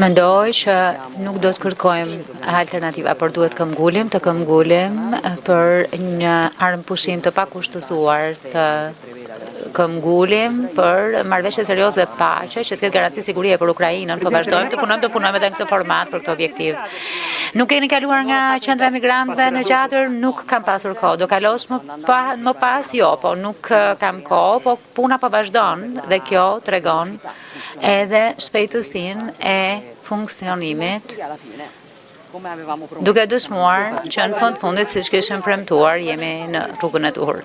Mendoj që nuk do të kërkojmë alternativa, por duhet të këmbgullim për një armëpushim të pakushtësuar, të këmbgullim për marrëveshje serioze paqe që të ketë garanci sigurie për Ukrainën, po vazhdojmë të punojmë edhe në këtë format për këtë objektiv. Nuk keni kaluar nga qendra e migrantëve në Gjatër, nuk kam pasur kohë. Do kalos më pas, jo, po nuk kam kohë, po puna po vazhdon dhe kjo tregon edhe shpejtësinë e funksionimit, duke dëshmuar që në fundit, siç kishim premtuar, jemi në rrugën e duhur.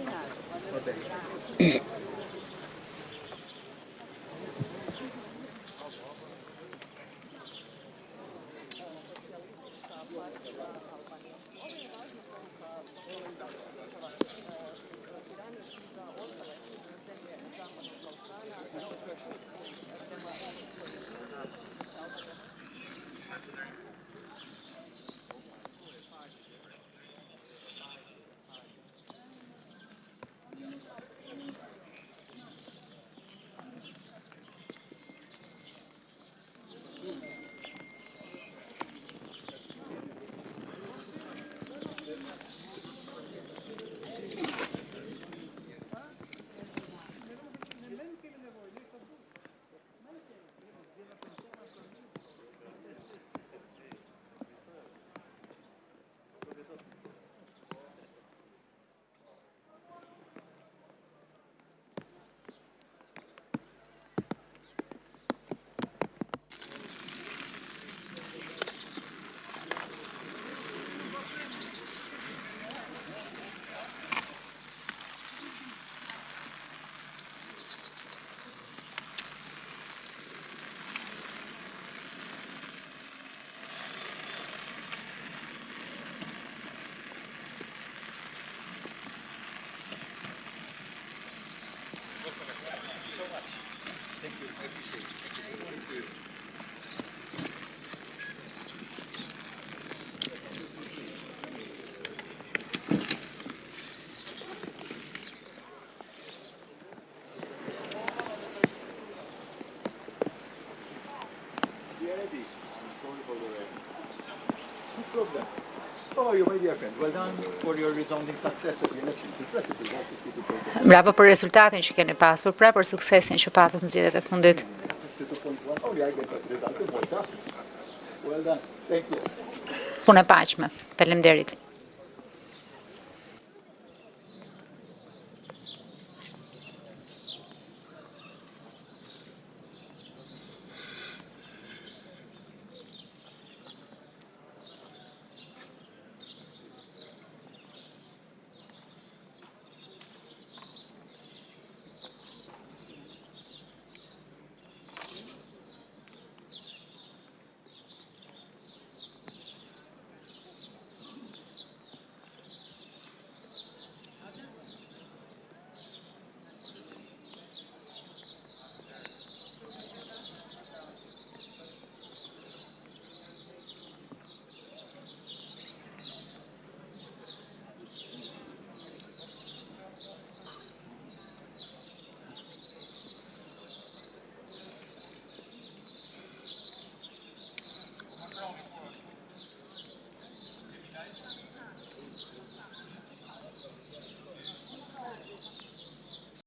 Bravo për rezultatin që keni pasur, pra për suksesin që patët në zgjedhjet e fundit. Punë e paqme. Faleminderit.